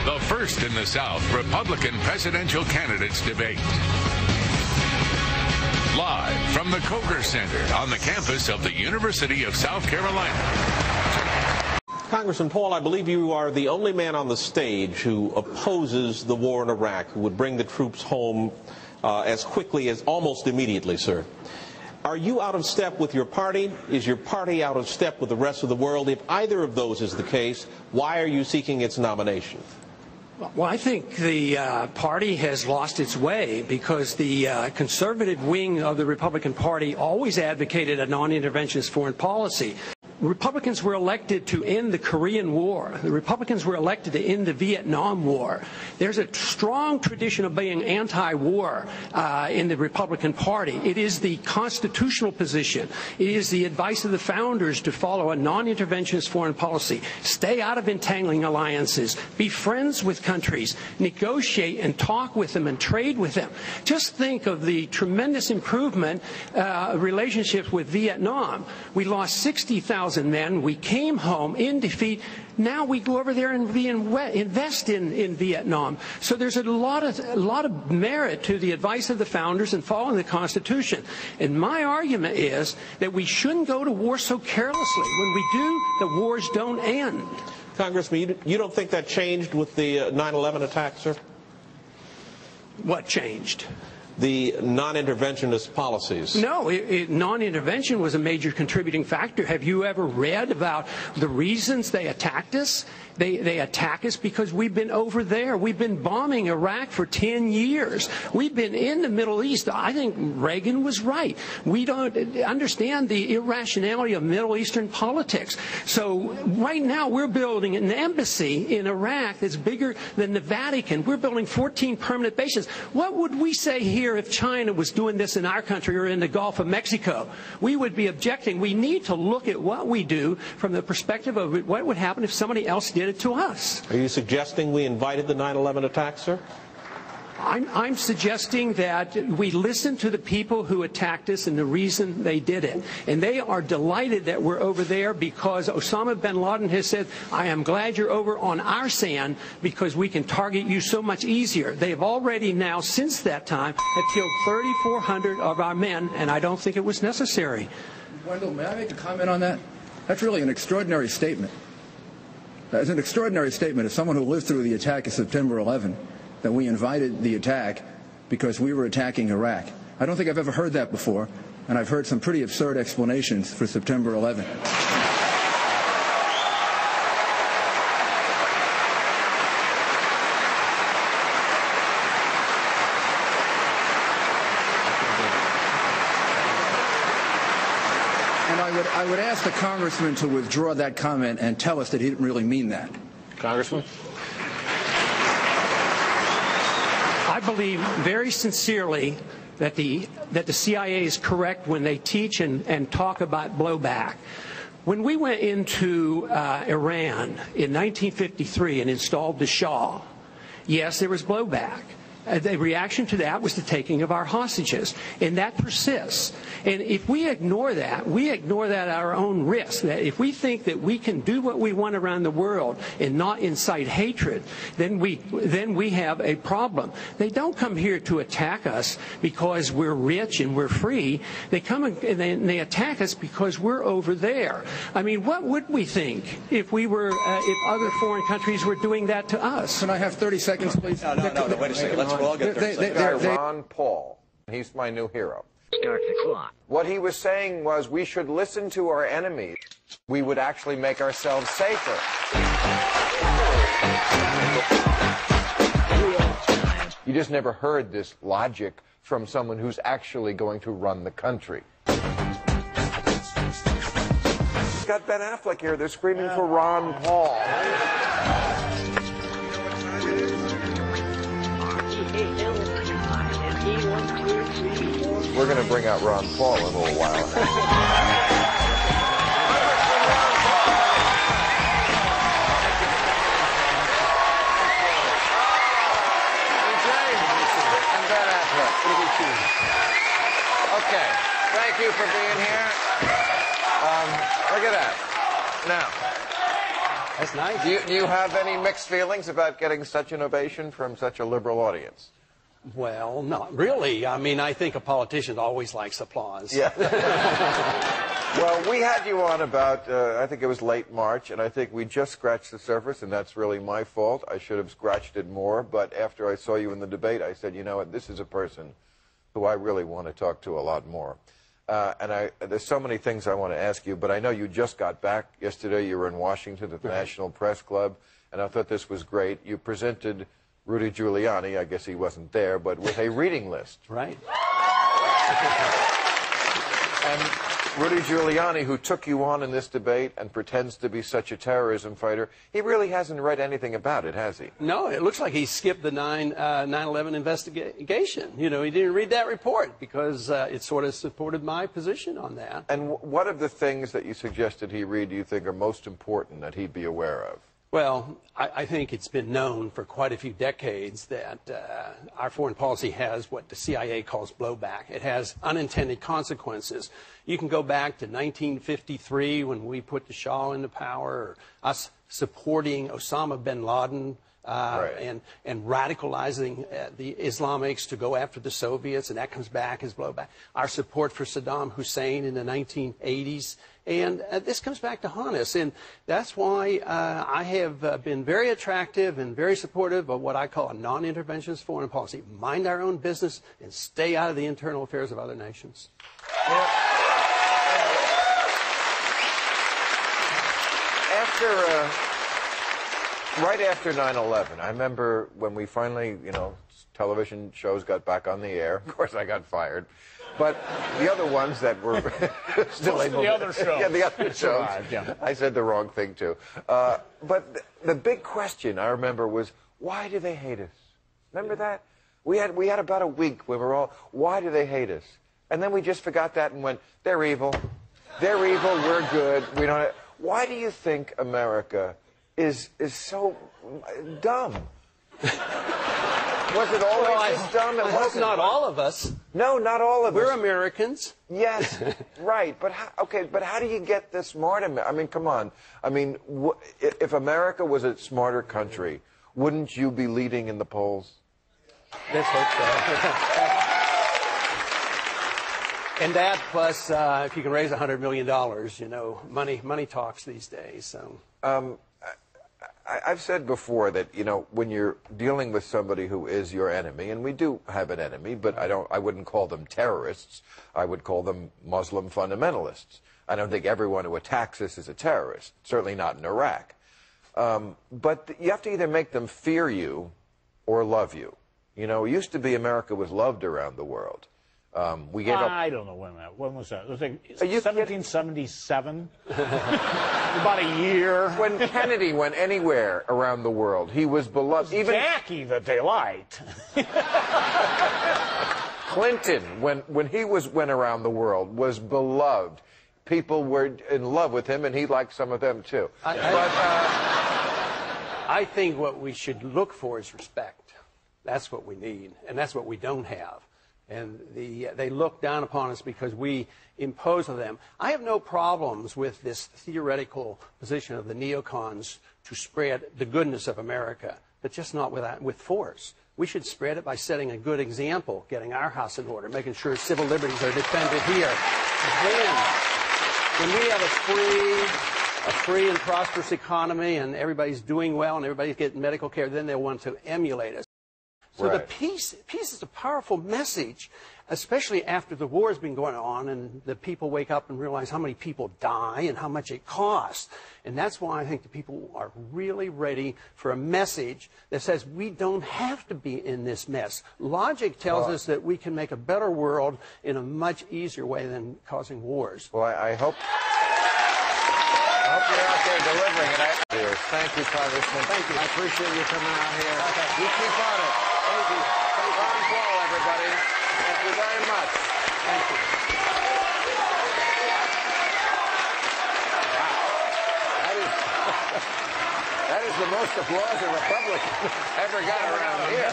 the first in the South Republican presidential candidates debate. Live from the Coger Center on the campus of the University of South Carolina. Congressman Paul, I believe you are the only man on the stage who opposes the war in Iraq, who would bring the troops home as quickly as almost immediately, sir. Are you out of step with your party? Is your party out of step with the rest of the world? If either of those is the case, why are you seeking its nomination? Well, I think the party has lost its way because the conservative wing of the Republican Party always advocated a non-interventionist foreign policy. Republicans were elected to end the Korean War. The Republicans were elected to end the Vietnam War. There's a strong tradition of being anti-war in the Republican Party. It is the constitutional position. It is the advice of the founders to follow a non-interventionist foreign policy. Stay out of entangling alliances. Be friends with countries. Negotiate and talk with them and trade with them. Just think of the tremendous improvement relationships with Vietnam. We lost 60,000 men. We came home in defeat. Now we go over there and invest in Vietnam. So there's a lot of merit to the advice of the founders and following the Constitution. And my argument is that we shouldn't go to war so carelessly. When we do, the wars don't end. Congressman, you don't think that changed with the 9/11 attack, sir? What changed? The non-interventionist policies. No, non-intervention was a major contributing factor. Have you ever read about the reasons they attacked us? They attack us because we've been over there. We've been bombing Iraq for 10 years. We've been in the Middle East. I think Reagan was right. We don't understand the irrationality of Middle Eastern politics. So right now we're building an embassy in Iraq that's bigger than the Vatican. We're building 14 permanent bases. What would we say here if China was doing this in our country or in the Gulf of Mexico? We would be objecting. We need to look at what we do from the perspective of what would happen if somebody else did it to us. Are you suggesting we invited the 9/11 attack, sir? I'm suggesting that we listen to the people who attacked us and the reason they did it. And they are delighted that we're over there because Osama bin Laden has said, I am glad you're over on our sand because we can target you so much easier. They have already now, since that time, have killed 3,400 of our men, and I don't think it was necessary. Wendell, may I make a comment on that? That's really an extraordinary statement. It's an extraordinary statement of someone who lived through the attack of September 11, that we invited the attack because we were attacking Iraq. I don't think I've ever heard that before, and I've heard some pretty absurd explanations for September 11. I would ask the congressman to withdraw that comment and tell us that he didn't really mean that. Congressman? I believe very sincerely that the CIA is correct when they teach and talk about blowback. When we went into Iran in 1953 and installed the Shah, yes, there was blowback. The reaction to that was the taking of our hostages, and that persists. And if we ignore that at our own risk. That if we think that we can do what we want around the world and not incite hatred, then we have a problem. They don't come here to attack us because we're rich and we're free. They come and they attack us because we're over there. I mean, what would we think if we were if other foreign countries were doing that to us? Can I have 30 seconds, please? No, wait a second. Let's all get 30 seconds. Ron Paul. He's my new hero. Start the clock. What he was saying was we should listen to our enemies. We would actually make ourselves safer. You just never heard this logic from someone who's actually going to run the country. Got Ben Affleck here. They're screaming for Ron Paul. We're going to bring out Ron Paul in a little while. Okay, thank you for being here. Look at that. Now, That's nice. Do you have any mixed feelings about getting such an ovation from such a liberal audience? Well, not really. I mean, I think a politician always likes applause. Yeah. Well, we had you on about, I think it was late March, and I think we just scratched the surface, and that's really my fault. I should have scratched it more, but after I saw you in the debate, I said, you know what, this is a person who I really want to talk to a lot more. There's so many things I want to ask you, but I know you just got back yesterday. You were in Washington at the National Press Club, and I thought this was great. You presented Rudy Giuliani, I guess he wasn't there, but with a reading list. Right. And Rudy Giuliani, who took you on in this debate and pretends to be such a terrorism fighter, he really hasn't read anything about it, has he? No, it looks like he skipped the 9/11 investigation. You know, he didn't read that report because it sort of supported my position on that. And what of the things that you suggested he read do you think are most important that he'd be aware of? Well, I think it's been known for quite a few decades that our foreign policy has what the CIA calls blowback. It has unintended consequences. You can go back to 1953 when we put the Shah into power, or us supporting Osama bin Laden Right. and radicalizing the Islamics to go after the Soviets, and that comes back as blowback. Our support for Saddam Hussein in the 1980s. And this comes back to haunt us, and that's why I have been very attractive and very supportive of what I call a non-interventionist foreign policy. Mind our own business and stay out of the internal affairs of other nations. Well, right after 9/11, I remember when we finally, television shows got back on the air. Of course, I got fired. But the other ones that were still able to... The other shows. Yeah, the other shows. Yeah. I said the wrong thing, too. But the big question, I remember, was, why do they hate us? Remember that? We had about a week where we were all, why do they hate us? And then we just forgot that and went, they're evil. They're evil, we're good. We don't... Why do you think America is so dumb? Was it always this dumb? I hope not all of us. No, not all of us. We're Americans. Yes, right. But how do you get this smart? I mean, come on. I mean, if America was a smarter country, wouldn't you be leading in the polls? Let's hope so. And that plus, if you can raise $100 million, money talks these days. So. I've said before that, when you're dealing with somebody who is your enemy, and we do have an enemy, but I wouldn't call them terrorists. I would call them Muslim fundamentalists. I don't think everyone who attacks us is a terrorist, certainly not in Iraq. But you have to either make them fear you or love you. It used to be America was loved around the world. We gave up. I don't know when was that? It was like Are you 1777. About a year. When Kennedy went anywhere around the world, he was beloved. Even Jackie that they liked. Clinton, when he went around the world, was beloved. People were in love with him, and he liked some of them too. I think what we should look for is respect. That's what we need, and that's what we don't have. And they look down upon us because we impose on them. I have no problems with this theoretical position of the neocons to spread the goodness of America, but just not with force. We should spread it by setting a good example, getting our house in order, making sure civil liberties are defended here. Then, when we have a free and prosperous economy and everybody's doing well and everybody's getting medical care, then they'll want to emulate us. So right. the peace is a powerful message, especially after the war has been going on and the people wake up and realize how many people die and how much it costs. And that's why I think the people are really ready for a message that says we don't have to be in this mess. Logic tells us that we can make a better world in a much easier way than causing wars. Well, I hope you're out there delivering it. Thank you, Congressman. Thank you. I appreciate you coming out here. Okay. You keep on it. Thank you. Ron Paul, everybody. Thank you very much. Thank you. That is the most applause a Republican ever got around here.